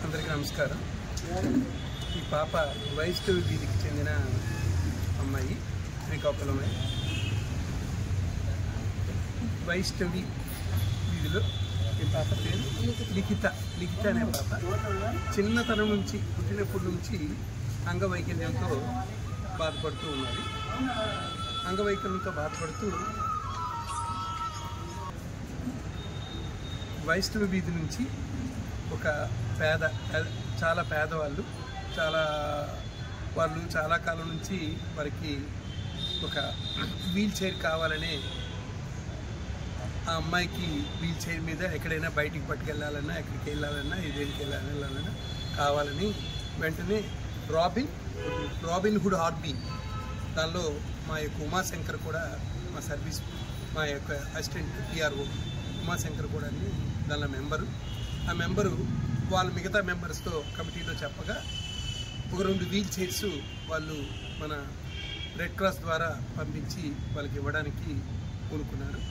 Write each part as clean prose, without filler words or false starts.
అందరికీ నమస్కారం. ఈ పాప వైష్ణవి వీధికి చెందిన అమ్మాయి, శ్రీకాకుళం వైష్ణవి వీధిలో ఈ పాప పేరు లిఖిత అనే పాప. చిన్నతనం నుంచి, పుట్టినప్పటి నుంచి అంగవైకల్యంతో బాధపడుతూ ఉన్నది. అంగవైకల్యంతో బాధపడుతూ వైష్ణవి వీధి నుంచి ఒక చాలా పేదవాళ్ళు, చాలా కాలం నుంచి వారికి ఒక వీల్ చైర్ కావాలనే, ఆ అమ్మాయికి వీల్ చైర్ మీద ఎక్కడైనా బయటికి పట్టుకెళ్ళాలన్నా, ఎక్కడికి వెళ్ళాలన్నా, దేనికి వెళ్ళాలన్నా కావాలని వెంటనే రాబిన్ హుడ్ హార్బీ, దానిలో మా యొక్క ఉమాశంకర్ కూడా, మా యొక్క అసిస్టెంట్ PRO ఉమాశంకర్ కూడా దానిలో మెంబరు. ఆ మెంబరు వాళ్ళ మిగతా మెంబర్స్తో కమిటీలో చెప్పగా ఒక 2 వీల్ చైర్స్ వాళ్ళు మన రెడ్ క్రాస్ ద్వారా పంపించి వాళ్ళకి ఇవ్వడానికి కోరుకున్నారు.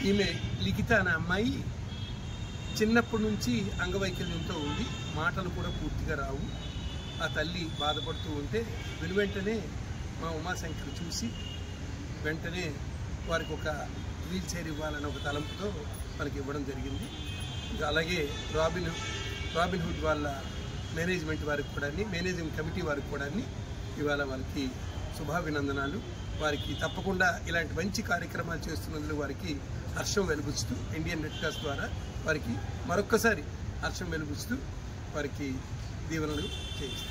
ఈమె లిఖిత అనే అమ్మాయి చిన్నప్పటి నుంచి అంగవైకల్యంతో ఉంది. మాటలు కూడా పూర్తిగా రావు. ఆ తల్లి బాధపడుతూ ఉంటే వెనువెంటనే మా ఉమాశంకర్ చూసి వెంటనే వారికి ఒక వీల్ చైర్ ఇవ్వాలని ఒక తలంపుతో వాళ్ళకి ఇవ్వడం జరిగింది. అలాగే రాబిన్ హుడ్ వాళ్ళ మేనేజ్మెంట్ వారికి కూడా, మేనేజింగ్ కమిటీ వారికి కూడా ఇవాళ వాళ్ళకి శుభాభినందనాలు. వారికి తప్పకుండా ఇలాంటి మంచి కార్యక్రమాలు చేస్తున్నందుకు వారికి హర్షం వెలుగుస్తూ, ఇండియన్ రెడ్ క్రాస్ ద్వారా వారికి మరొక్కసారి హర్షం వెలుగుస్తూ వారికి దీవెనలు చేయిస్తారు.